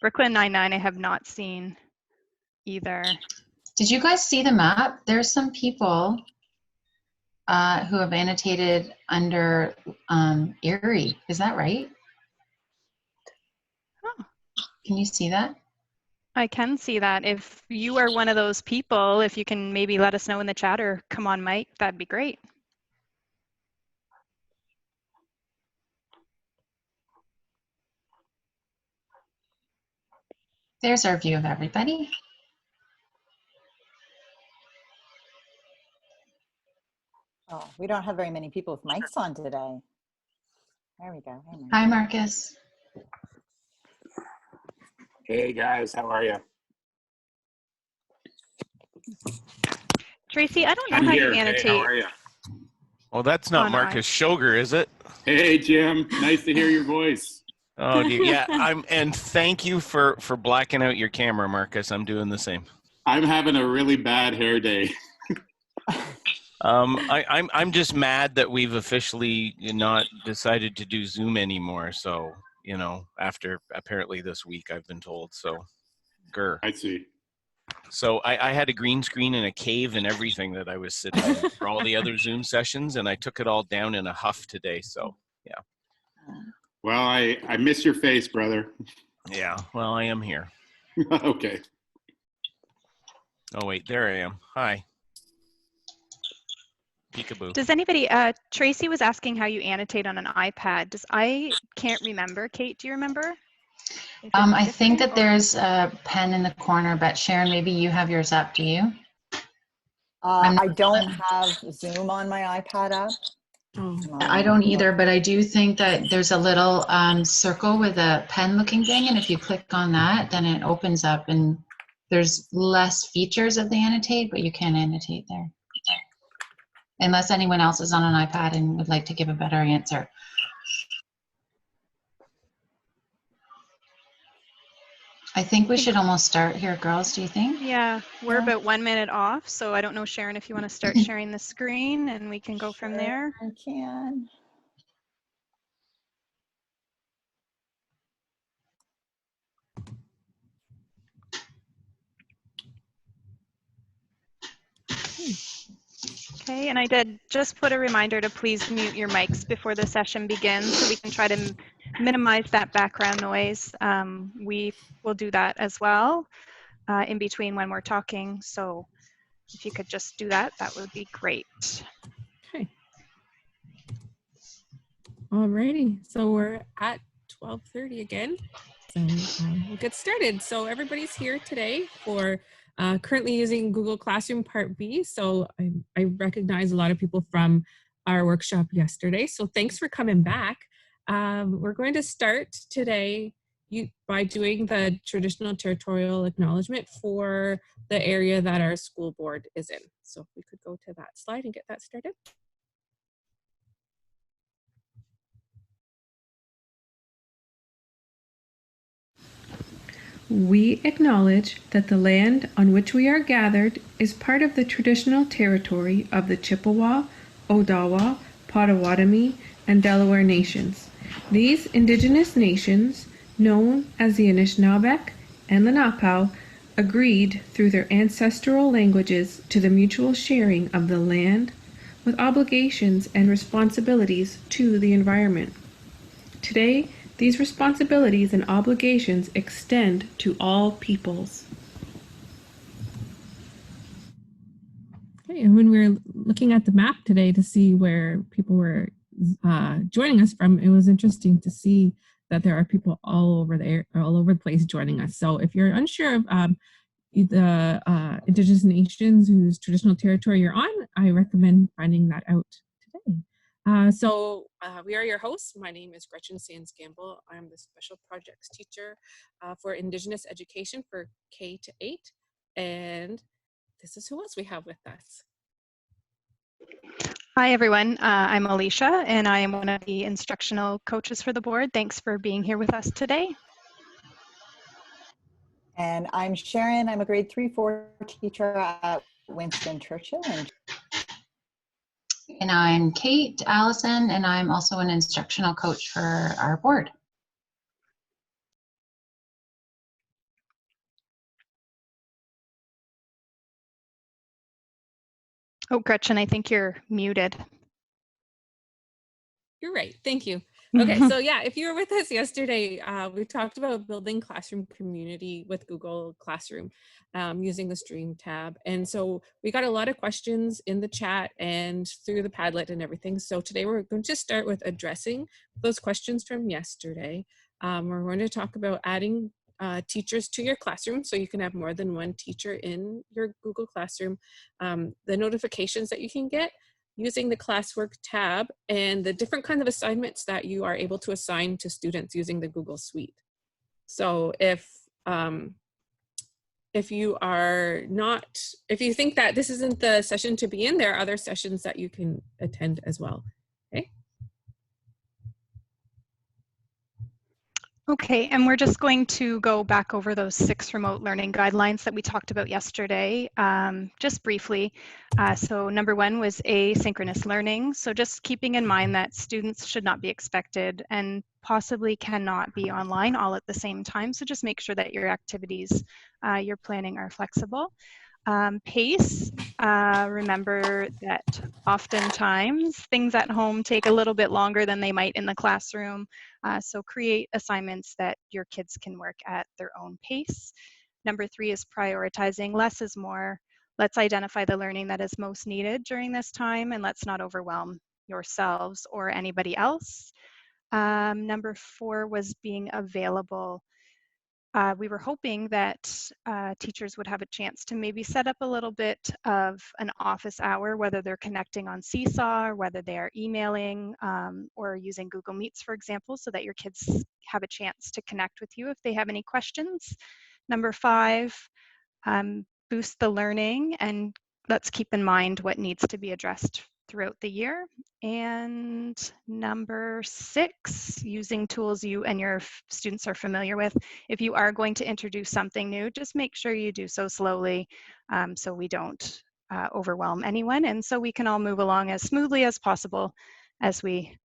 Brooklyn Nine-Nine I have not seen either. Did you guys see the map? There's some people who have annotated under Erie. Is that right? Oh. Can you see that? I can see that. If you are one of those people, if you can maybe let us know in the chat or come on mic, that'd be great. There's our view of everybody. Oh, we don't have very many people with mics on today. There we go. Hey, Hi, Marcus. Hey guys, how are you? Tracy, I don't know I'm how here. you annotate. Hey, how are you? Well, that's not Marcus Schoger, is it? Hey Jim, nice to hear your voice. Oh, dear. Yeah. And thank you for blacking out your camera, Marcus. I'm doing the same. I'm having a really bad hair day. I'm just mad that we've officially not decided to do Zoom anymore. So, you know, after apparently this week, I've been told. So, grr. I see. So I had a green screen in a cave and everything that I was sitting in for all the other Zoom sessions, and I took it all down in a huff today. So, yeah. Well, I miss your face, brother. Yeah. Well, I am here. Okay. Oh wait, there I am. Hi. Peekaboo. Does anybody, Tracy was asking how you annotate on an iPad. I can't remember. Kate, do you remember? I think that there's a pen in the corner, but Sharon, maybe you have yours up, do you? I don't have Zoom on my iPad app. I don't either, but I do think that there's a little circle with a pen looking thing, and if you click on that, then it opens up and there's less features of the annotate, but you can annotate there. Unless anyone else is on an iPad and would like to give a better answer. I think we should almost start here, girls, do you think? Yeah, we're about 1 minute off, so I don't know, Sharon, if you want to start sharing the screen and we can go from there. I can. Okay, and I did just put a reminder to please mute your mics before the session begins so we can try to minimize that background noise. We will do that as well in between when we're talking. So if you could just do that, that would be great. Okay. Alrighty, so we're at 12:30 again. So we'll get started. So everybody's here today for currently using Google Classroom Part B. So I recognize a lot of people from our workshop yesterday. So thanks for coming back. We're going to start today by doing the traditional territorial acknowledgement for the area that our school board is in. So if we could go to that slide and get that started. We acknowledge that the land on which we are gathered is part of the traditional territory of the Chippewa, Odawa, Potawatomi, and Delaware nations. These indigenous nations, known as the Anishinaabeg and Lenape, agreed through their ancestral languages to the mutual sharing of the land with obligations and responsibilities to the environment. Today, these responsibilities and obligations extend to all peoples. Okay, and when we were looking at the map today to see where people were joining us from, it was interesting to see that there are people all over the place joining us. So if you're unsure of the indigenous nations whose traditional territory you're on, I recommend finding that out today. We are your hosts. My name is Gretchen Sands Gamble. I'm the special projects teacher for Indigenous education for K-8. And this is who else we have with us. Hi, everyone. I'm Alicia, and I am one of the instructional coaches for the board. Thanks for being here with us today. And I'm Sharon. I'm a grade 3-4 teacher at Winston Churchill. And I'm Kate Allison, and I'm also an instructional coach for our board. Oh, Gretchen, I think you're muted. You're right. Thank you. Okay, so yeah, if you were with us yesterday, we talked about building classroom community with Google Classroom using the Stream tab. And so we got a lot of questions in the chat and through the Padlet and everything. So today we're going to start with addressing those questions from yesterday. We're going to talk about adding teachers to your classroom so you can have more than one teacher in your Google Classroom, the notifications that you can get, using the classwork tab, and the different kinds of assignments that you are able to assign to students using the Google Suite. So if you think that this isn't the session to be in, there are other sessions that you can attend as well. Okay. Okay, and we're just going to go back over those 6 remote learning guidelines that we talked about yesterday, just briefly. So number 1 was asynchronous learning. So just keeping in mind that students should not be expected and possibly cannot be online all at the same time. So just make sure that your activities you're planning are flexible. Pace, remember that oftentimes things at home take a little bit longer than they might in the classroom. So create assignments that your kids can work at their own pace. Number 3 is prioritizing. Less is more. Let's identify the learning that is most needed during this time, and let's not overwhelm yourselves or anybody else. Number 4 was being available. We were hoping that teachers would have a chance to maybe set up a little bit of an office hour, whether they're connecting on Seesaw, or whether they are emailing or using Google Meets, for example, so that your kids have a chance to connect with you if they have any questions. Number 5, boost the learning, and let's keep in mind what needs to be addressed throughout the year. And number 6, using tools you and your students are familiar with. If you are going to introduce something new, just make sure you do so slowly so we don't overwhelm anyone, and so we can all move along as smoothly as possible as we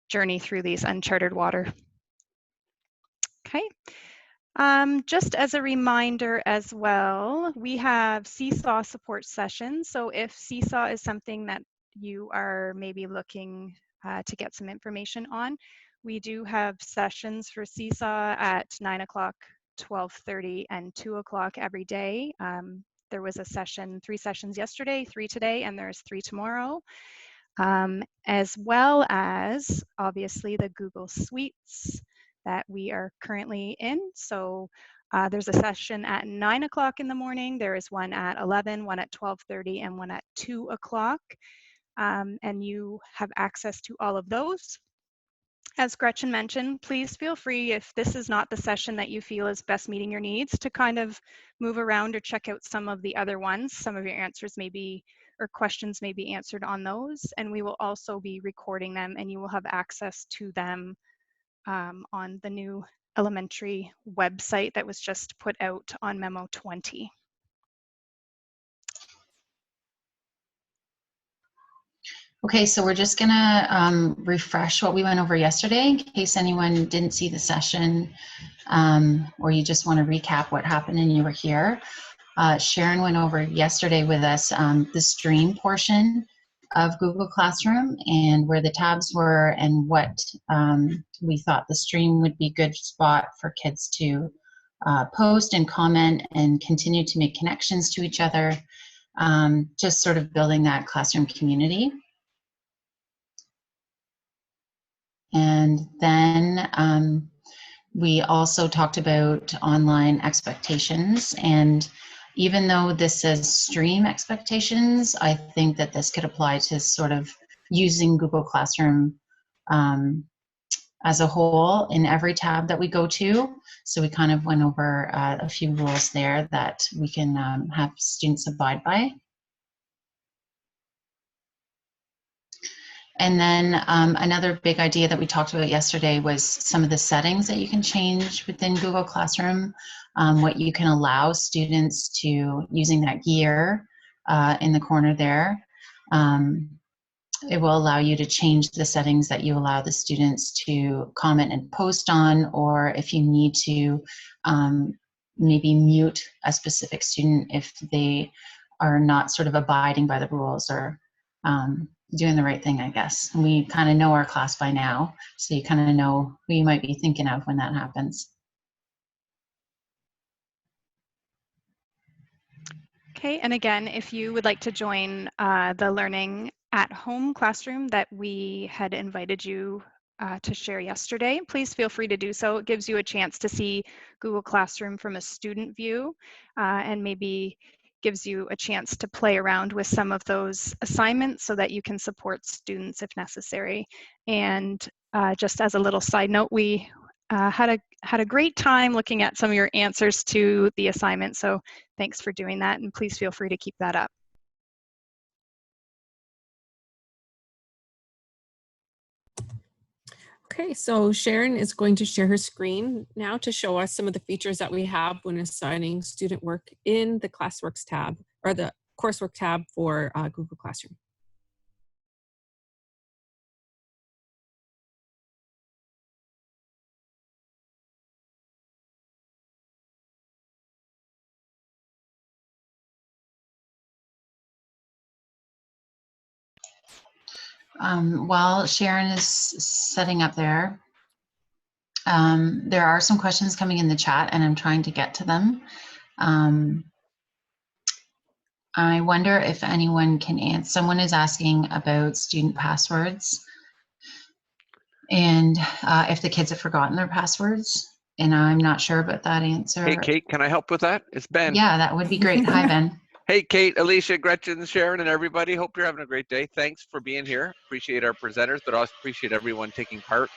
journey through these uncharted water. Okay. Just as a reminder as well, we have Seesaw support sessions. So if Seesaw is something that you are maybe looking to get some information on, we do have sessions for Seesaw at 9 o'clock, 12:30, and 2 o'clock every day. There was a session, 3 sessions yesterday, 3 today, and there's 3 tomorrow. As well as obviously the Google Suites that we are currently in. So there's a session at 9 o'clock in the morning. There is one at 11, one at 12:30, and one at 2 o'clock. And you have access to all of those. As Gretchen mentioned, please feel free, if this is not the session that you feel is best meeting your needs, to kind of move around or check out some of the other ones. Some of your answers may be, or questions may be answered on those, and we will also be recording them, and you will have access to them on the new elementary website that was just put out on Memo 20. Okay, so we're just gonna refresh what we went over yesterday in case anyone didn't see the session or you just want to recap what happened and you were here. Sharon went over yesterday with us the stream portion of Google Classroom and where the tabs were and what we thought the stream would be a good spot for kids to post and comment and continue to make connections to each other, just sort of building that classroom community. And then we also talked about online expectations, and even though this says stream expectations, I think that this could apply to sort of using Google Classroom as a whole in every tab that we go to. So we kind of went over a few rules there that we can have students abide by. And then another big idea that we talked about yesterday was some of the settings that you can change within Google Classroom, what you can allow students to, using that gear in the corner there. It will allow you to change the settings that you allow the students to comment and post on, or if you need to maybe mute a specific student if they are not sort of abiding by the rules or doing the right thing, I guess. And we kind of know our class by now, so you kind of know who you might be thinking of when that happens. Okay, and again, if you would like to join the Learning at Home classroom that we had invited you to share yesterday, please feel free to do so. It gives you a chance to see Google Classroom from a student view and maybe gives you a chance to play around with some of those assignments so that you can support students if necessary. And just as a little side note, we had a great time looking at some of your answers to the assignment. So thanks for doing that, and please feel free to keep that up. Okay, so Sharon is going to share her screen now to show us some of the features that we have when assigning student work in the Classworks tab, or the Coursework tab for Google Classroom. While Sharon is setting up there are some questions coming in the chat, and I'm trying to get to them. I wonder if anyone can answer. Someone is asking about student passwords and if the kids have forgotten their passwords, and I'm not sure about that answer. Hey, Kate, can I help with that? It's Ben. Yeah, that would be great. Hi, Ben. Hey, Kate, Alicia, Gretchen, Sharon, and everybody. Hope you're having a great day. Thanks for being here. Appreciate our presenters, but also appreciate everyone taking part.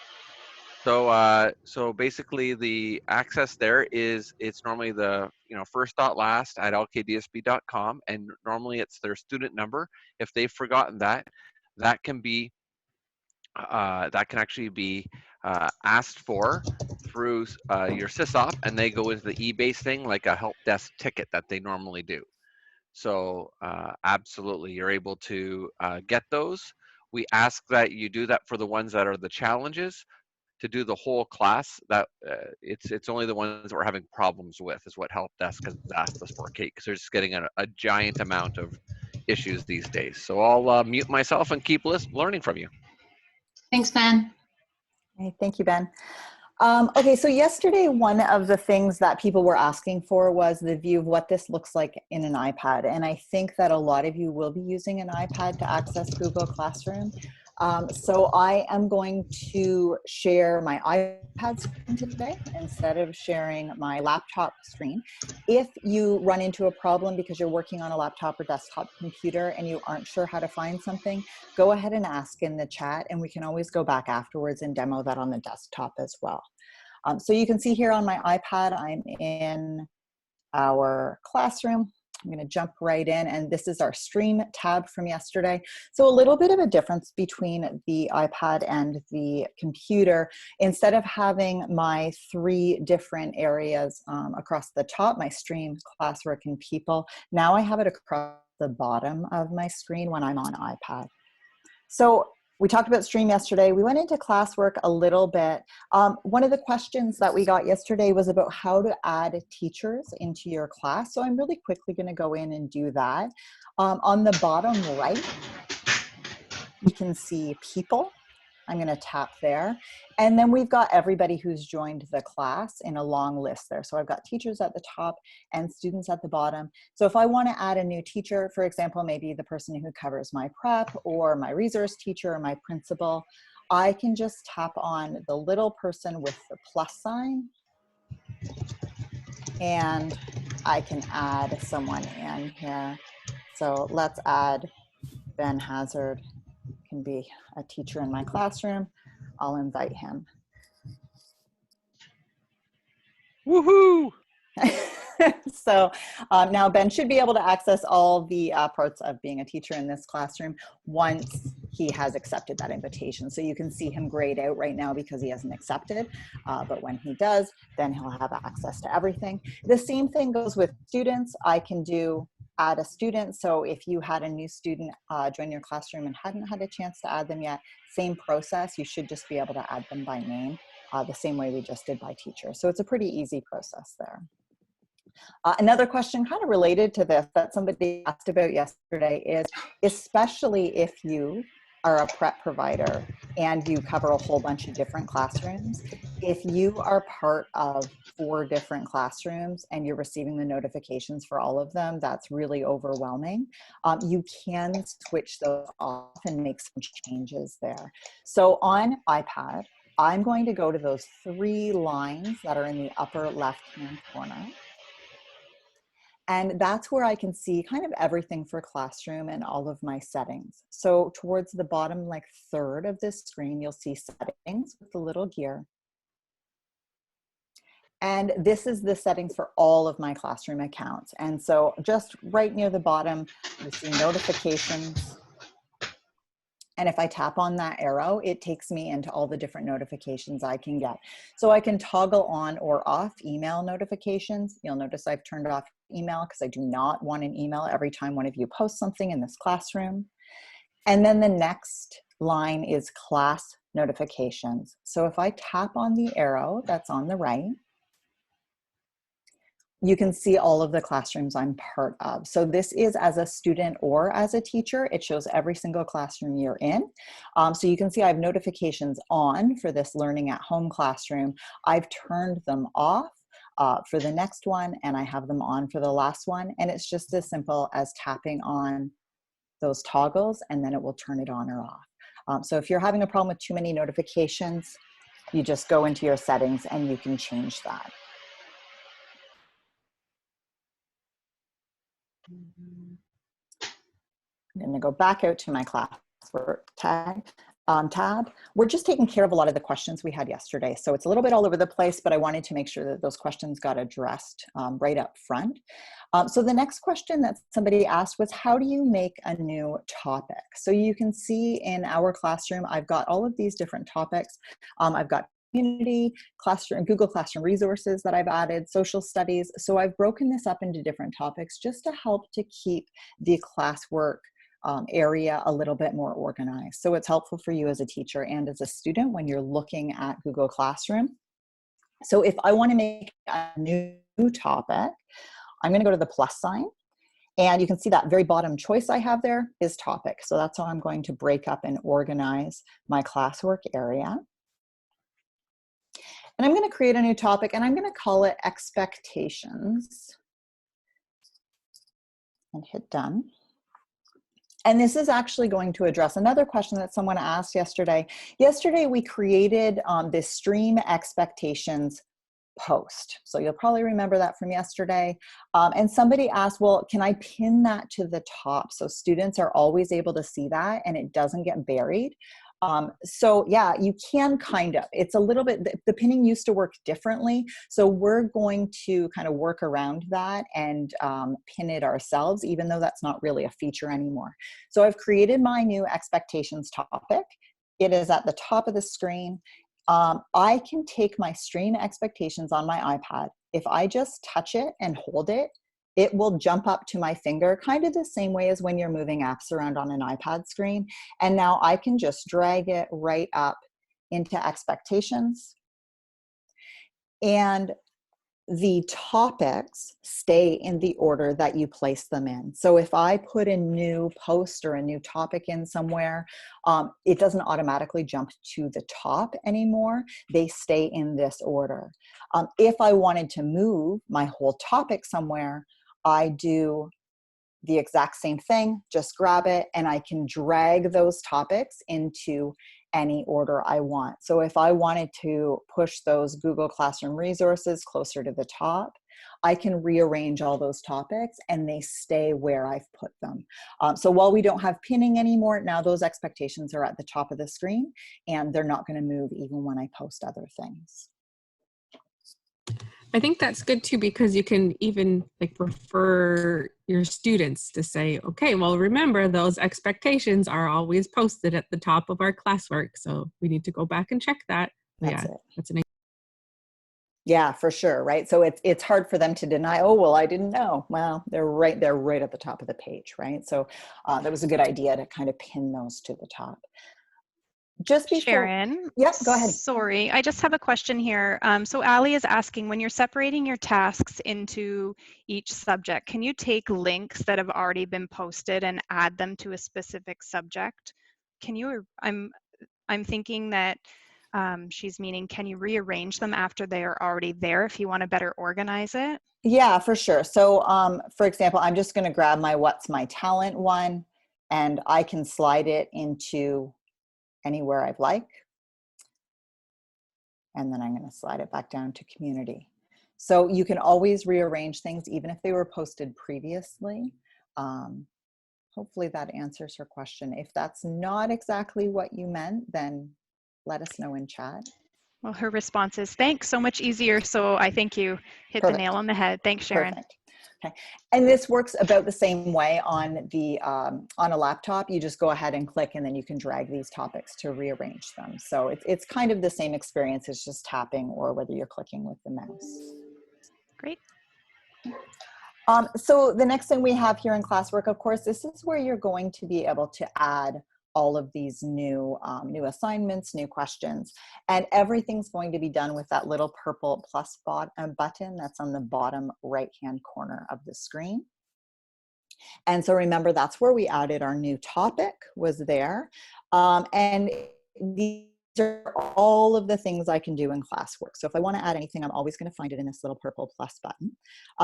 So basically the access there is, it's normally the first dot last at lkdsb.com, and normally it's their student number. If they've forgotten that, that can actually be asked for through your SysOp, and they go into the eBase thing like a help desk ticket that they normally do. So absolutely, you're able to get those. We ask that you do that for the ones that are the challenges. To do the whole class, that it's only the ones that we're having problems with is what help desk has asked us for, Kate, because they're just getting a giant amount of issues these days. So I'll mute myself and keep learning from you. Thanks, Ben. Okay, thank you, Ben. Okay, so yesterday, one of the things that people were asking for was the view of what this looks like in an iPad. And I think that a lot of you will be using an iPad to access Google Classroom. So I am going to share my iPad screen today instead of sharing my laptop screen. If you run into a problem because you're working on a laptop or desktop computer and you aren't sure how to find something, go ahead and ask in the chat, and we can always go back afterwards and demo that on the desktop as well. So you can see here on my iPad, I'm in our classroom. I'm going to jump right in, and this is our stream tab from yesterday. So a little bit of a difference between the iPad and the computer. Instead of having my 3 different areas across the top, my stream, classwork, and people, now I have it across the bottom of my screen when I'm on iPad. So we talked about stream yesterday. We went into classwork a little bit. One of the questions that we got yesterday was about how to add teachers into your class. So I'm really quickly going to go in and do that. On the bottom right, you can see people. I'm going to tap there. And then we've got everybody who's joined the class in a long list there. So I've got teachers at the top and students at the bottom. So if I want to add a new teacher, for example, maybe the person who covers my prep or my resource teacher or my principal, I can just tap on the little person with the plus sign and I can add someone in here. So let's add Ben Hazard, can be a teacher in my classroom. I'll invite him. Woohoo! So now Ben should be able to access all the parts of being a teacher in this classroom once he has accepted that invitation. So you can see him grayed out right now because he hasn't accepted, but when he does, then he'll have access to everything. The same thing goes with students. I can do add a student. So if you had a new student join your classroom and hadn't had a chance to add them yet, same process, you should just be able to add them by name the same way we just did by teacher. So it's a pretty easy process there. Another question kind of related to this that somebody asked about yesterday is, especially if you are a prep provider and you cover a whole bunch of different classrooms, if you are part of 4 different classrooms and you're receiving the notifications for all of them, that's really overwhelming. You can switch those off and make some changes there. So on iPad, I'm going to go to those 3 lines that are in the upper left-hand corner. And that's where I can see kind of everything for classroom and all of my settings. So towards the bottom, like 1/3 of this screen, you'll see settings with the little gear. And this is the settings for all of my classroom accounts. And so just right near the bottom, you see notifications. And if I tap on that arrow, it takes me into all the different notifications I can get. So I can toggle on or off email notifications. You'll notice I've turned off email because I do not want an email every time one of you posts something in this classroom. And then the next line is class notifications. So if I tap on the arrow that's on the right, you can see all of the classrooms I'm part of. So this is as a student or as a teacher. It shows every single classroom you're in. So you can see I have notifications on for this learning at home classroom. I've turned them off for the next one, and I have them on for the last one. And it's just as simple as tapping on those toggles, and then it will turn it on or off. So if you're having a problem with too many notifications, you just go into your settings and you can change that. I'm going to go back out to my classwork tab. We're just taking care of a lot of the questions we had yesterday. So it's a little bit all over the place, but I wanted to make sure that those questions got addressed right up front. So the next question that somebody asked was, how do you make a new topic? So you can see in our classroom, I've got all of these different topics. I've got community, classroom, Google Classroom resources that I've added, social studies. So I've broken this up into different topics just to help to keep the classwork area a little bit more organized. So it's helpful for you as a teacher and as a student when you're looking at Google Classroom. So if I want to make a new topic, I'm going to go to the plus sign. And you can see that very bottom choice I have there is topic. So that's how I'm going to break up and organize my classwork area. And I'm going to create a new topic, and I'm going to call it expectations. And hit done. And this is actually going to address another question that someone asked yesterday. Yesterday, we created this stream expectations post. So you'll probably remember that from yesterday. And somebody asked, well, can I pin that to the top so students are always able to see that and it doesn't get buried? So yeah, you can kind of, it's a little bit, the pinning used to work differently. So we're going to kind of work around that and pin it ourselves, even though that's not really a feature anymore. So I've created my new expectations topic. It is at the top of the screen. I can take my stream expectations on my iPad. If I just touch it and hold it, it will jump up to my finger, kind of the same way as when you're moving apps around on an iPad screen. And now I can just drag it right up into expectations. And the topics stay in the order that you place them in. So if I put a new post or a new topic in somewhere, it doesn't automatically jump to the top anymore. They stay in this order. If I wanted to move my whole topic somewhere, I do the exact same thing, just grab it, and I can drag those topics into any order I want. So if I wanted to push those Google Classroom resources closer to the top, I can rearrange all those topics and they stay where I've put them. So while we don't have pinning anymore, now those expectations are at the top of the screen and they're not going to move even when I post other things. I think that's good too, because you can even like refer your students to say, okay, well, remember those expectations are always posted at the top of our classwork. So we need to go back and check that. That's yeah, it. That's an Yeah, for sure, right? So it's hard for them to deny, oh, well, I didn't know. Well, they're right at the top of the page, right? So that was a good idea to kind of pin those to the top. Just before, Sharon. Yep, go ahead. Sorry, I just have a question here. So Ali is asking, when you're separating your tasks into each subject, can you take links that have already been posted and add them to a specific subject? Can you, I'm thinking that she's meaning, can you rearrange them after they are already there if you want to better organize it? Yeah, for sure. So for example, I'm just going to grab my What's My Talent one, and I can slide it into anywhere I'd like. And then I'm going to slide it back down to community. So you can always rearrange things even if they were posted previously. Hopefully that answers her question. If that's not exactly what you meant, then let us know in chat. Well, her response is, thanks, so much easier. So I think you hit the nail on the head. Thanks, Sharon. Perfect. Okay. And this works about the same way on the on a laptop. You just go ahead and click, and then you can drag these topics to rearrange them. So it's kind of the same experience. It's just tapping or whether you're clicking with the mouse. Great. So the next thing we have here in classwork, of course, this is where you're going to be able to add all of these new assignments, new questions, and everything's going to be done with that little purple plus button that's on the bottom right-hand corner of the screen. And so remember, that's where we added our new topic, was there. And these are all of the things I can do in classwork. So if I want to add anything, I'm always going to find it in this little purple plus button.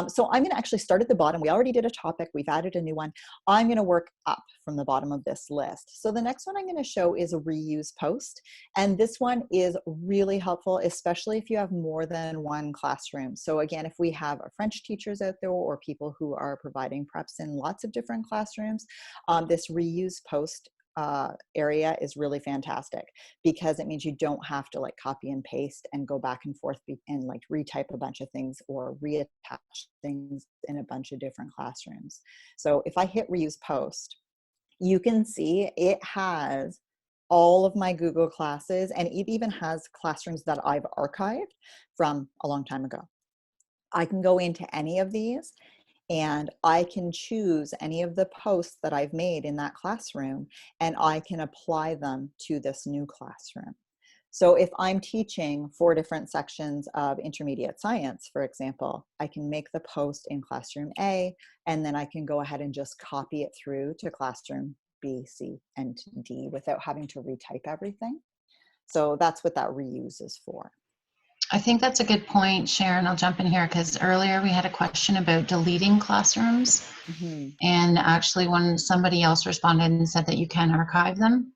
So I'm going to actually start at the bottom. We already did a topic. We've added a new one. I'm going to work up from the bottom of this list. So the next one I'm going to show is a reuse post. And this one is really helpful, especially if you have more than one classroom. So again, if we have French teachers out there or people who are providing preps in lots of different classrooms, this reuse post area is really fantastic, because it means you don't have to like copy and paste and go back and forth and like retype a bunch of things or reattach things in a bunch of different classrooms. So if I hit reuse post, you can see it has all of my Google classes, and it even has classrooms that I've archived from a long time ago. I can go into any of these and I can choose any of the posts that I've made in that classroom, and I can apply them to this new classroom. So if I'm teaching 4 different sections of intermediate science, for example, I can make the post in classroom A, and then I can go ahead and just copy it through to classroom B, C, and D without having to retype everything. So that's what that reuse is for. I think that's a good point, Sharon. I'll jump in here because earlier we had a question about deleting classrooms. Mm-hmm. And actually when somebody else responded and said that you can archive them,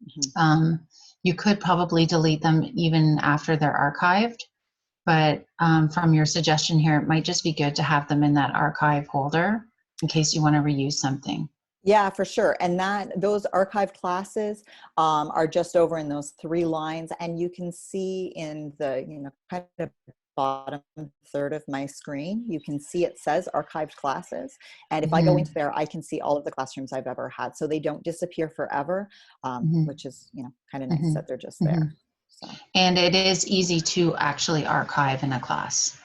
Mm-hmm. You could probably delete them even after they're archived. But from your suggestion here, it might just be good to have them in that archive folder in case you want to reuse something. Yeah, for sure. And those archived classes are just over in those 3 lines, and you can see in the kind of bottom third of my screen, you can see it says archived classes. And if I go into there, I can see all of the classrooms I've ever had, so they don't disappear forever, which is kind of nice that they're just there. So. And it is easy to actually archive in a class.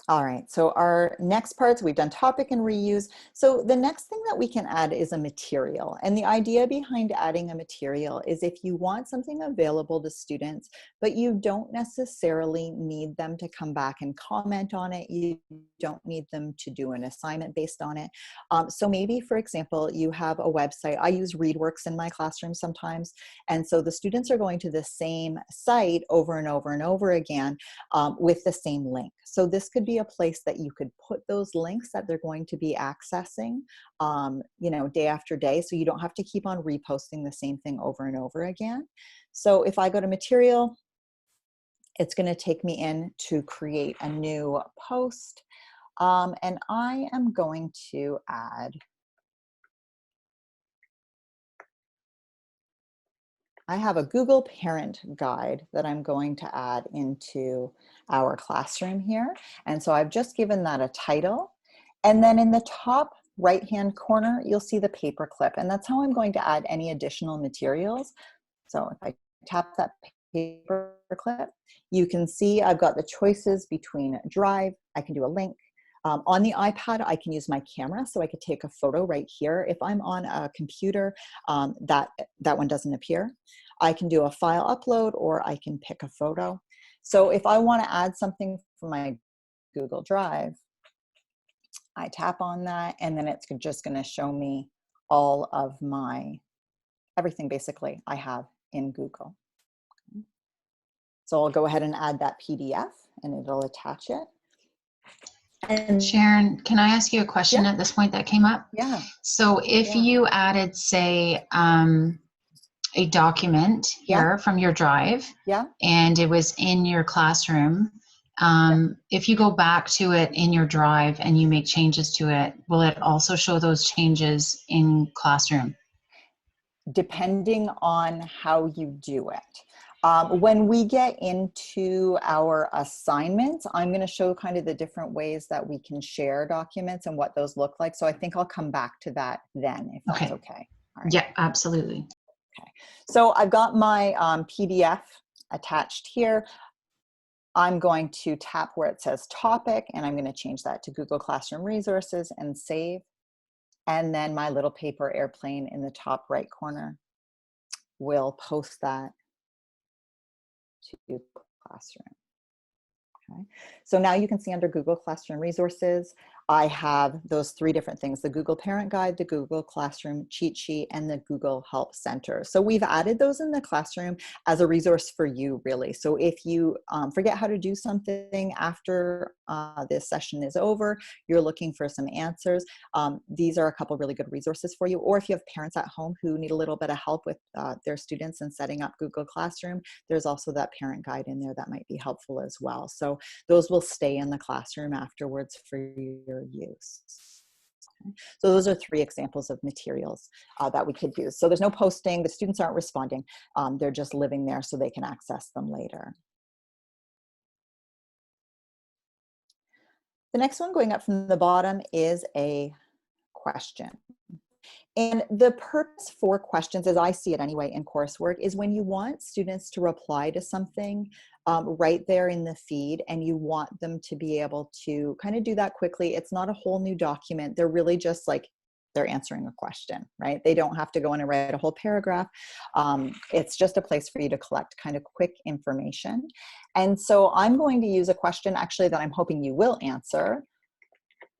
All right, so our next parts, we've done topic and reuse. So the next thing that we can add is a material. And the idea behind adding a material is if you want something available to students, but you don't necessarily need them to come back and comment on it, you don't need them to do an assignment based on it. So maybe, for example, you have a website. I use ReadWorks in my classroom sometimes. And so the students are going to the same site over and over and over again with the same link. So this could be a place that you could put those links that they're going to be accessing, day after day. So you don't have to keep on reposting the same thing over and over again. So if I go to material, it's going to take me in to create a new post. And I am going to add, I have a Google Parent Guide that I'm going to add into our classroom here. And so I've just given that a title. And then in the top right-hand corner, you'll see the paperclip. And that's how I'm going to add any additional materials. So if I tap that paperclip, you can see I've got the choices between Drive, I can do a link, On the iPad, I can use my camera, so I could take a photo right here. If I'm on a computer, that one doesn't appear. I can do a file upload, or I can pick a photo. So if I want to add something from my Google Drive, I tap on that, and then it's just going to show me all of everything basically I have in Google. So I'll go ahead and add that PDF, and it'll attach it. And Sharon, can I ask you a question Yeah. at this point that came up? yeah, So if Yeah. you added, say, a document here from your drive, yeah, and it was in your classroom, if you go back to it in your drive and you make changes to it, will it also show those changes in classroom? depending on how you do it. When we get into our assignments, I'm going to show kind of the different ways that we can share documents and what those look like. So I think I'll come back to that then, if that's okay. All right. Yeah, absolutely. Okay. So I've got my PDF attached here. I'm going to tap where it says topic, and I'm going to change that to Google Classroom Resources and save. And then my little paper airplane in the top right corner will post that to Classroom. Okay. So now you can see under Google Classroom Resources, I have those 3 different things: the Google Parent Guide, the Google Classroom Cheat Sheet, and the Google Help Center. So we've added those in the classroom as a resource for you, really. So if you forget how to do something after this session is over, you're looking for some answers, these are a couple really good resources for you. Or if you have parents at home who need a little bit of help with their students in setting up Google Classroom, there's also that parent guide in there that might be helpful as well. So those will stay in the classroom afterwards for your use. Okay. So those are 3 examples of materials that we could use. So there's no posting, the students aren't responding, they're just living there so they can access them later. The next one going up from the bottom is a question. And the purpose for questions, as I see it anyway in coursework, is when you want students to reply to something right there in the feed, and you want them to be able to kind of do that quickly. It's not a whole new document. They're really just like, they're answering a question, right? They don't have to go in and write a whole paragraph. It's just a place for you to collect kind of quick information. And so I'm going to use a question actually that I'm hoping you will answer.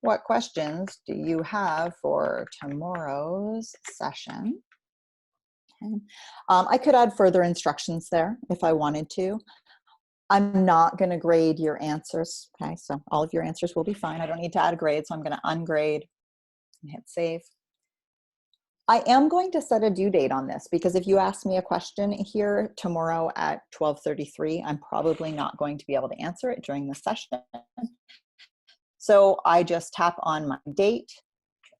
What questions do you have for tomorrow's session? Okay. I could add further instructions there if I wanted to. I'm not going to grade your answers. Okay, so all of your answers will be fine. I don't need to add a grade, so I'm going to ungrade and hit save. I am going to set a due date on this, because if you ask me a question here tomorrow at 12:33, I'm probably not going to be able to answer it during the session. So I just tap on my date,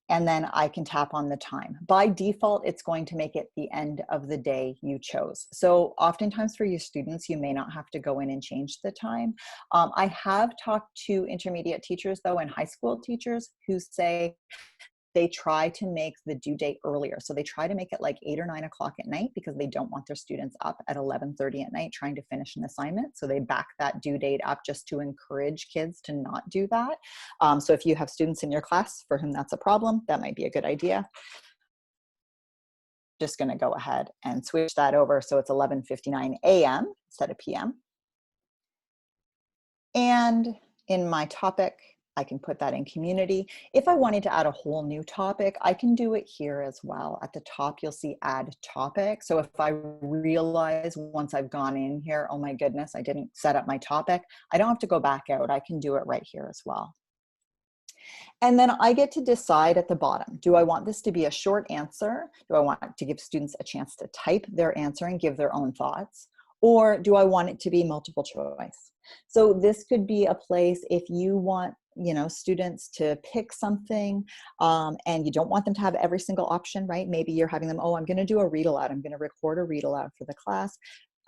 and then I can tap on the time. By default, it's going to make it the end of the day you chose. So oftentimes for your students, you may not have to go in and change the time. I have talked to intermediate teachers though, and high school teachers, who say they try to make the due date earlier. So they try to make it like 8 or 9 o'clock at night, because they don't want their students up at 11:30 at night trying to finish an assignment. So they back that due date up just to encourage kids to not do that. So if you have students in your class for whom that's a problem, that might be a good idea. Just going to go ahead and switch that over so it's 11:59 a.m. instead of p.m. And in my topic, I can put that in community. If I wanted to add a whole new topic, I can do it here as well. At the top, you'll see add topic. So if I realize once I've gone in here, oh my goodness, I didn't set up my topic, I don't have to go back out. I can do it right here as well. And then I get to decide at the bottom, do I want this to be a short answer? Do I want to give students a chance to type their answer and give their own thoughts? Or do I want it to be multiple choice? So this could be a place if you want, you know, students to pick something and you don't want them to have every single option, right? Maybe you're having them, oh, I'm going to do a read aloud. I'm going to record a read aloud for the class.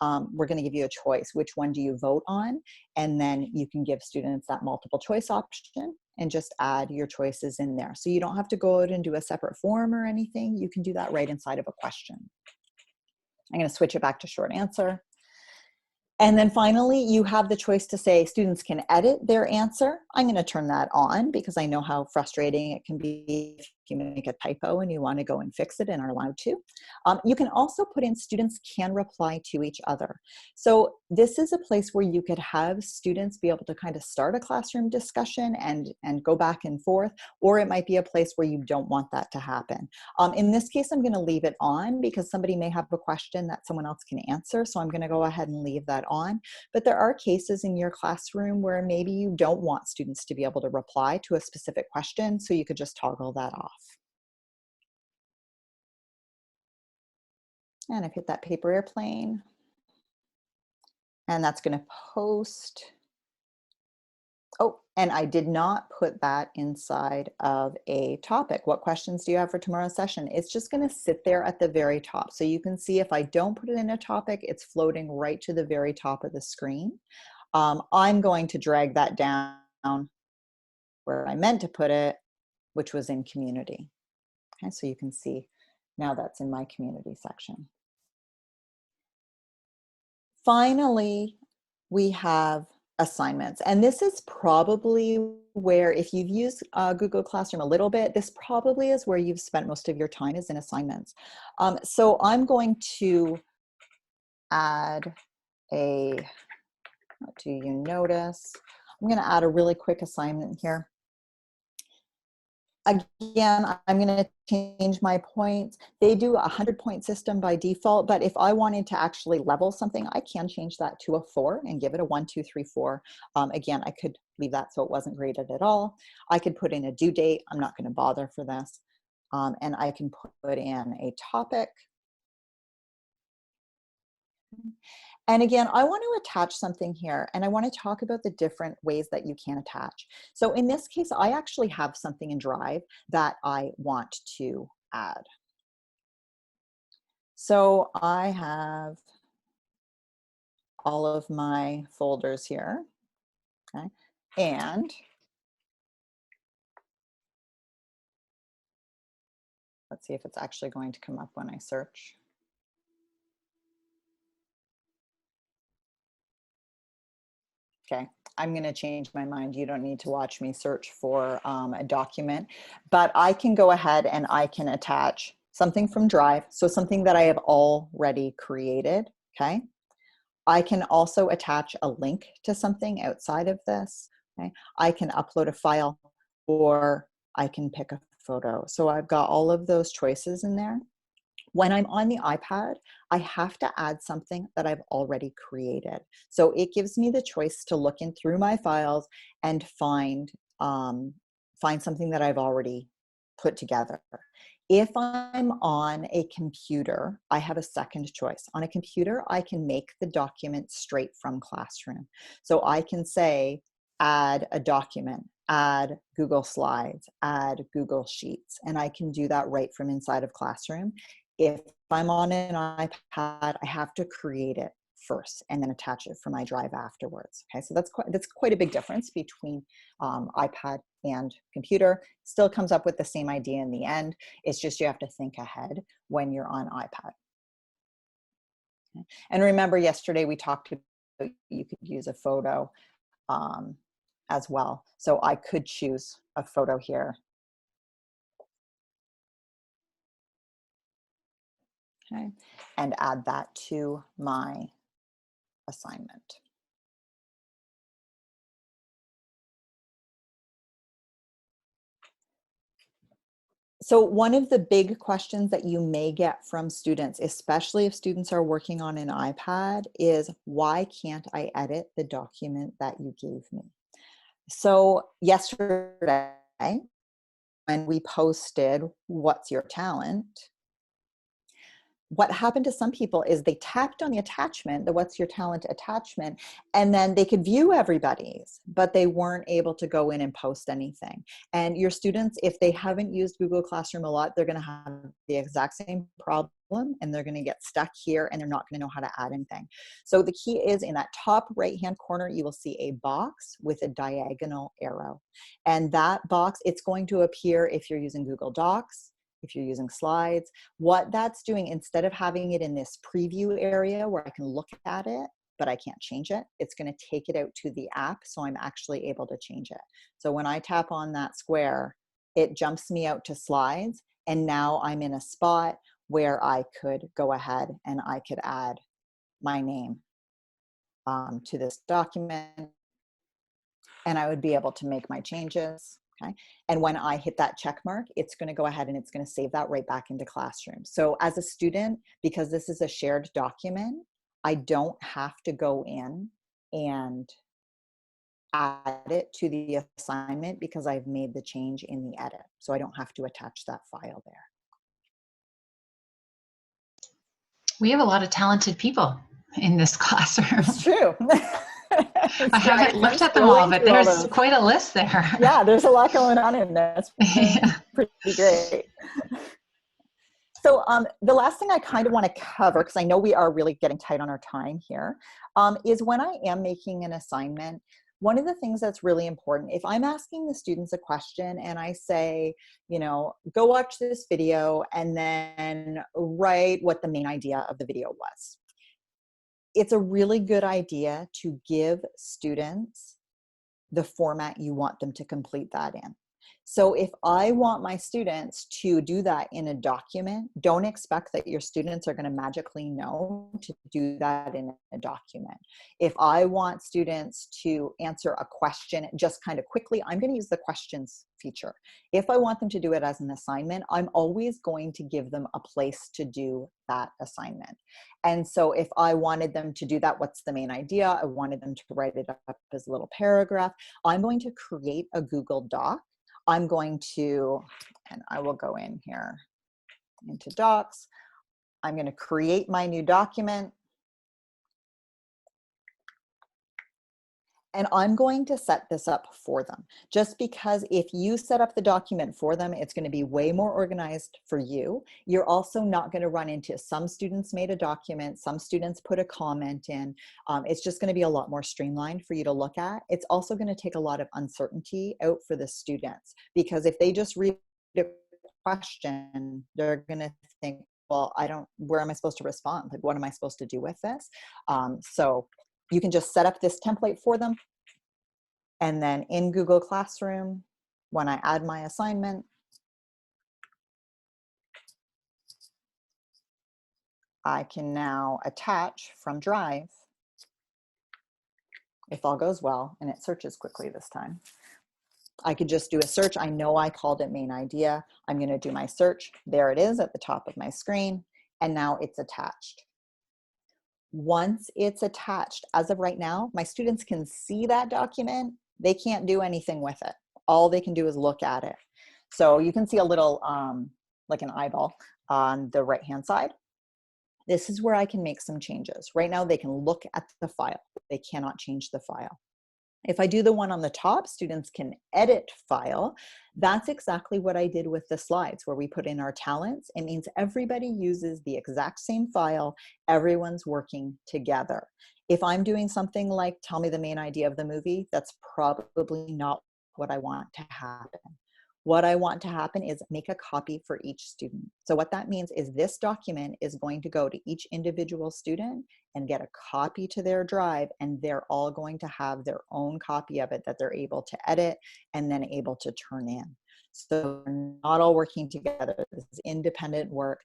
We're going to give you a choice. Which one do you vote on? And then you can give students that multiple choice option and just add your choices in there. So you don't have to go out and do a separate form or anything. You can do that right inside of a question. I'm going to switch it back to short answer. And then finally, you have the choice to say students can edit their answer. I'm going to turn that on because I know how frustrating it can be if you make a typo and you want to go and fix it and are allowed to. You can also put in students can reply to each other. So this is a place where you could have students be able to kind of start a classroom discussion and go back and forth, or it might be a place where you don't want that to happen. In this case, I'm going to leave it on because somebody may have a question that someone else can answer. So I'm going to go ahead and leave that on. But there are cases in your classroom where maybe you don't want students to be able to reply to a specific question. So you could just toggle that off. And I've hit that paper airplane. And that's going to post. Oh, and I did not put that inside of a topic. What questions do you have for tomorrow's session? It's just going to sit there at the very top. So you can see if I don't put it in a topic, it's floating right to the very top of the screen. I'm going to drag that down where I meant to put it, which was in community. Okay, so you can see now that's in my community section. Finally, we have assignments. And this is probably where, if you've used Google Classroom a little bit, this probably is where you've spent most of your time is in assignments. So I'm going to add a, what do you notice? I'm going to add a really quick assignment here. Again, I'm going to change my points. They do a 100-point system by default, but if I wanted to actually level something, I can change that to a 4 and give it a 1, 2, 3, 4. Again, I could leave that so it wasn't graded at all. I could put in a due date. I'm not going to bother for this. And I can put in a topic. And again, I want to attach something here, and I want to talk about the different ways that you can attach. So in this case, I actually have something in Drive that I want to add. So I have all of my folders here, okay? And let's see if it's actually going to come up when I search. Okay, I'm going to change my mind. You don't need to watch me search for a document, but I can go ahead and I can attach something from Drive, so something that I have already created, okay? I can also attach a link to something outside of this, okay? I can upload a file, or I can pick a photo. So I've got all of those choices in there. When I'm on the iPad, I have to add something that I've already created. So it gives me the choice to look in through my files and find something that I've already put together. If I'm on a computer, I have a second choice. On a computer, I can make the document straight from Classroom. So I can say, add a document, add Google Slides, add Google Sheets, and I can do that right from inside of Classroom. If I'm on an iPad, I have to create it first and then attach it from my Drive afterwards. Okay, so that's quite a big difference between iPad and computer. Still comes up with the same idea in the end. It's just you have to think ahead when you're on iPad. Okay. And remember, yesterday we talked about you could use a photo as well. So I could choose a photo here. Okay, and add that to my assignment. So one of the big questions that you may get from students, especially if students are working on an iPad, is why can't I edit the document that you gave me? So yesterday, when we posted What's Your Talent, what happened to some people is they tapped on the attachment, the What's Your Talent attachment, and then they could view everybody's, but they weren't able to go in and post anything. And your students, if they haven't used Google Classroom a lot, they're going to have the exact same problem, and they're going to get stuck here and they're not going to know how to add anything. So the key is in that top right-hand corner, you will see a box with a diagonal arrow. And that box, it's going to appear if you're using Google Docs, if you're using slides. What that's doing, instead of having it in this preview area where I can look at it, but I can't change it. It's going to take it out to the app, so I'm actually able to change it. So when I tap on that square, it jumps me out to slides, and now I'm in a spot where I could go ahead and I could add my name to this document, and I would be able to make my changes. Okay. And when I hit that check mark, it's going to go ahead and it's going to save that right back into Classroom. So as a student, because this is a shared document, I don't have to go in and add it to the assignment because I've made the change in the edit. So I don't have to attach that file there. We have a lot of talented people in this classroom. It's true. I haven't looked at them all, but there's quite a list there. Yeah, there's a lot going on in there. It's pretty great. So the last thing I kind of want to cover, because I know we are really getting tight on our time here, is when I am making an assignment, one of the things that's really important, if I'm asking the students a question and I say, you know, go watch this video and then write what the main idea of the video was. It's a really good idea to give students the format you want them to complete that in. So if I want my students to do that in a document, don't expect that your students are going to magically know to do that in a document. If I want students to answer a question just kind of quickly, I'm going to use the questions feature. If I want them to do it as an assignment, I'm always going to give them a place to do that assignment. And so if I wanted them to do that, what's the main idea? I wanted them to write it up as a little paragraph. I'm going to create a Google Doc. I'm going to, and I will go in here into Docs. I'm going to create my new document. And I'm going to set this up for them, just because if you set up the document for them, it's going to be way more organized for you. You're also not going to run into some students made a document, some students put a comment in. It's just going to be a lot more streamlined for you to look at. It's also going to take a lot of uncertainty out for the students, because if they just read a question, they're going to think, well, where am I supposed to respond? Like, what am I supposed to do with this? So you can just set up this template for them. And then in Google Classroom, when I add my assignment, I can now attach from Drive, if all goes well, and it searches quickly this time. I could just do a search. I know I called it main idea. I'm going to do my search. There it is at the top of my screen. And now it's attached. Once it's attached, as of right now, my students can see that document. They can't do anything with it. All they can do is look at it. So you can see a little, like an eyeball on the right-hand side. This is where I can make some changes. Right now, they can look at the file. They cannot change the file. If I do the one on the top, students can edit file. That's exactly what I did with the slides where we put in our talents. It means everybody uses the exact same file. Everyone's working together. If I'm doing something like tell me the main idea of the movie, that's probably not what I want to happen. What I want to happen is make a copy for each student. So what that means is this document is going to go to each individual student and get a copy to their drive, and they're all going to have their own copy of it that they're able to edit and then able to turn in. So we're not all working together. This is independent work.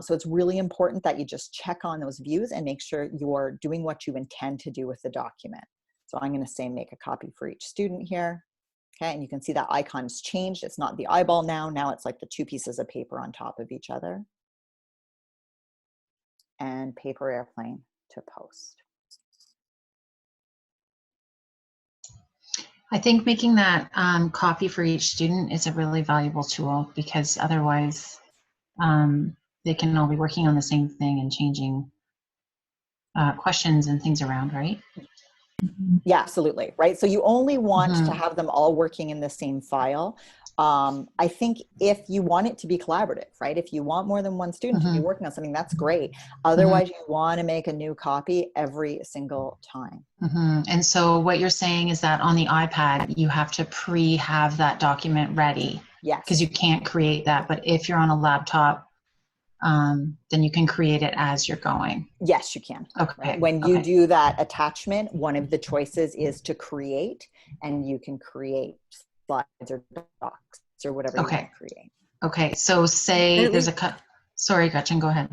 So it's really important that you just check on those views and make sure you're doing what you intend to do with the document. So I'm going to say make a copy for each student here. Okay, and you can see that icon's changed. It's not the eyeball now. Now it's like the two pieces of paper on top of each other. And paper airplane to post. I think making that copy for each student is a really valuable tool, because otherwise they can all be working on the same thing and changing questions and things around, right? Yeah, absolutely. Right. So you only want to have them all working in the same file. I think if you want it to be collaborative, right? If you want more than one student to be working on something, that's great. Otherwise, you want to make a new copy every single time. And so what you're saying is that on the iPad, you have to have that document ready. Yes. Because you can't create that. But if you're on a laptop, then you can create it as you're going. Yes, you can. Okay. Right? When you do that attachment, one of the choices is to create, and you can create slides or docs or whatever you want to create. Okay. So say there's sorry, Gretchen, go ahead.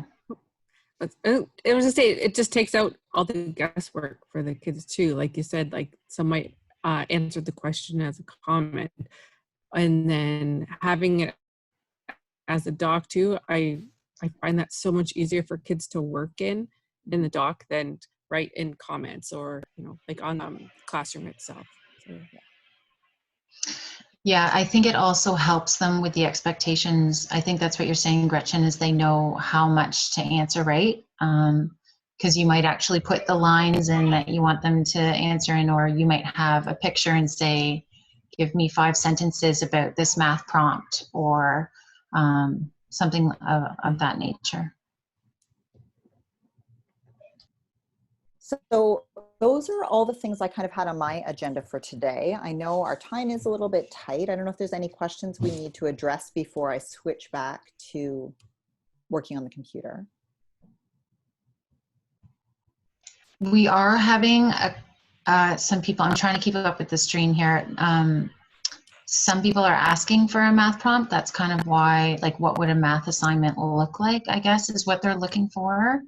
It was to say, it just takes out all the guesswork for the kids too. Like you said, like some might answer the question as a comment, and then having it as a doc too. I find that so much easier for kids to work in the doc than write in comments or, you know, like on classroom itself. So, yeah. Yeah, I think it also helps them with the expectations. I think that's what you're saying, Gretchen, is they know how much to answer, right? Because you might actually put the lines in that you want them to answer in, or you might have a picture and say, give me 5 sentences about this math prompt, or something of that nature. So those are all the things I kind of had on my agenda for today. I know our time is a little bit tight. I don't know if there's any questions we need to address before I switch back to working on the computer. We are having some people, I'm trying to keep up with the stream here. Some people are asking for a math prompt. That's kind of why, like, what would a math assignment look like, I guess, is what they're looking for.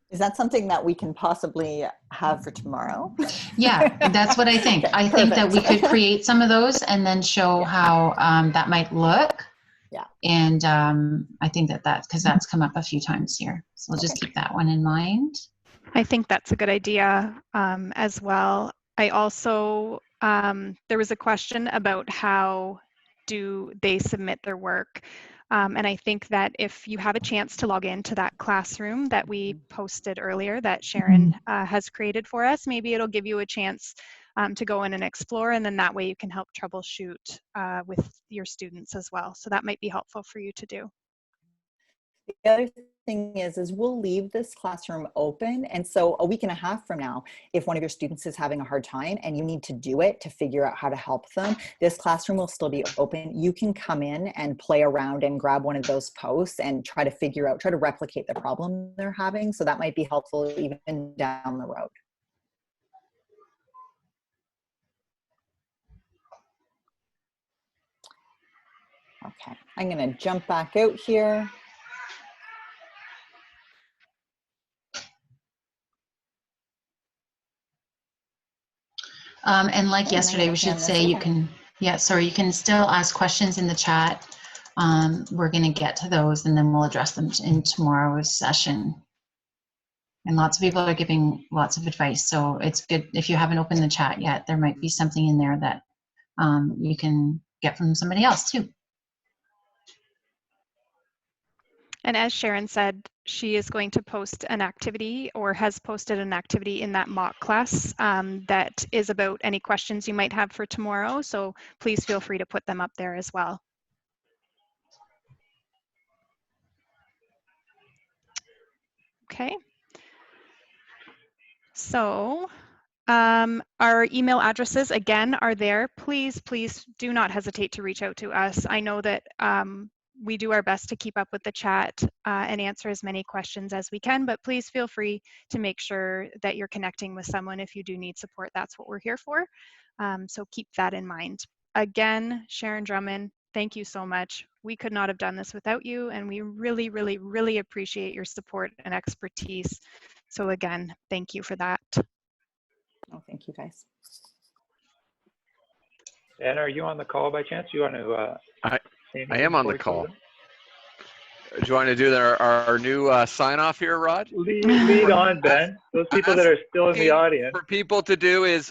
Is that something that we can possibly have for tomorrow? Yeah, that's what I think. Okay, I think that we could create some of those and then show how that might look. Yeah. And I think because that's come up a few times here. So we'll just keep that one in mind. I think that's a good idea as well. I also, there was a question about how do they submit their work. And I think that if you have a chance to log into that classroom that we posted earlier that Sharon has created for us, maybe it'll give you a chance to go in and explore, and then that way you can help troubleshoot with your students as well. So that might be helpful for you to do. The other thing is we'll leave this classroom open. And so a week and a half from now, if one of your students is having a hard time and you need to do it to figure out how to help them, this classroom will still be open. You can come in and play around and grab one of those posts and try to replicate the problem they're having. So that might be helpful even down the road. Okay, I'm going to jump back out here. And like yesterday, we should say you can, you can still ask questions in the chat. We're going to get to those and then we'll address them in tomorrow's session. And lots of people are giving lots of advice. So it's good if you haven't opened the chat yet, there might be something in there that you can get from somebody else too. And as Sharon said, she is going to post an activity or has posted an activity in that mock class that is about any questions you might have for tomorrow. So please feel free to put them up there as well. Okay. So our email addresses again are there. Please do not hesitate to reach out to us. I know that we do our best to keep up with the chat and answer as many questions as we can, but please feel free to make sure that you're connecting with someone if you do need support. That's what we're here for. So keep that in mind. Again, Sharon Drummond, thank you so much. We could not have done this without you, and we really, really, really appreciate your support and expertise. So again, thank you for that. Oh, thank you guys. And are you on the call by chance? You want to? I am on the call. Do you want to do our new sign off here, Rod? Lead on, Ben. Those people that are still in the audience. For people to do is,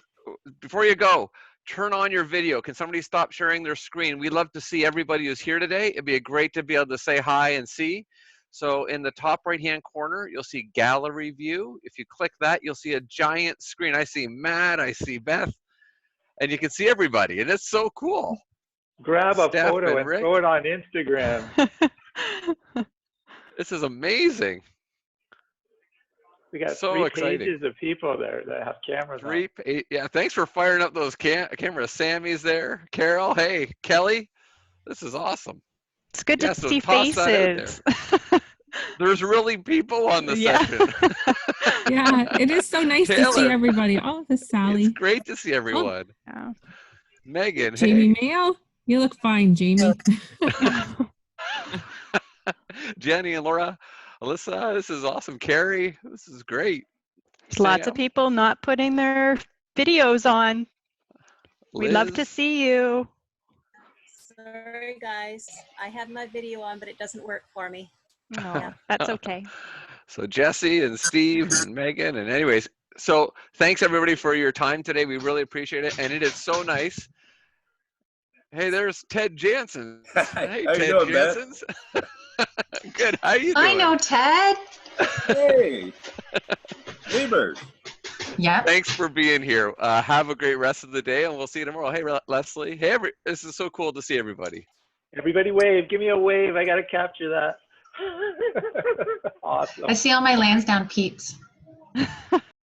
before you go, turn on your video. Can somebody stop sharing their screen? We'd love to see everybody who's here today. It'd be great to be able to say hi and see. So in the top right-hand corner, you'll see gallery view. If you click that, you'll see a giant screen. I see Matt, I see Beth, and you can see everybody, and it's so cool. Grab a photo and throw it on Instagram. This is amazing. We got so 3 exciting. pages of people there that have cameras on. Yeah, thanks for firing up those cameras. Sammy's there. Carol, hey, Kelly. This is awesome. It's good to so see toss that out faces. There's really people on the Yeah. session. Yeah, it is so nice to see Taylor. everybody. Oh, this It's Sally. great to see everyone. Yeah. Megan, Jamie hey. Mayo, you look fine, Jamie. Jenny and Laura. Alyssa, this is awesome. Carrie, this is great. Lots of Sam, people not putting their videos on. We'd love to Liz. see you. Sorry, guys. I have my video on, but it doesn't work for me. No, that's okay. So Jesse and Steve and Megan, and anyways, so thanks everybody for your time today. We really appreciate it, and it is so nice. Hey, there's Ted Jansen. Hey, How you Ted doing, Ben? Jansen's. Good. How you doing? I know Ted. Hey, neighbors. Yep. Thanks for being here. Have a great rest of the day, and we'll see you tomorrow. Hey, Leslie. Hey, this is so cool to see everybody. Everybody wave. Give me a wave. I got to capture that. Awesome. I see all my Lansdowne peeps.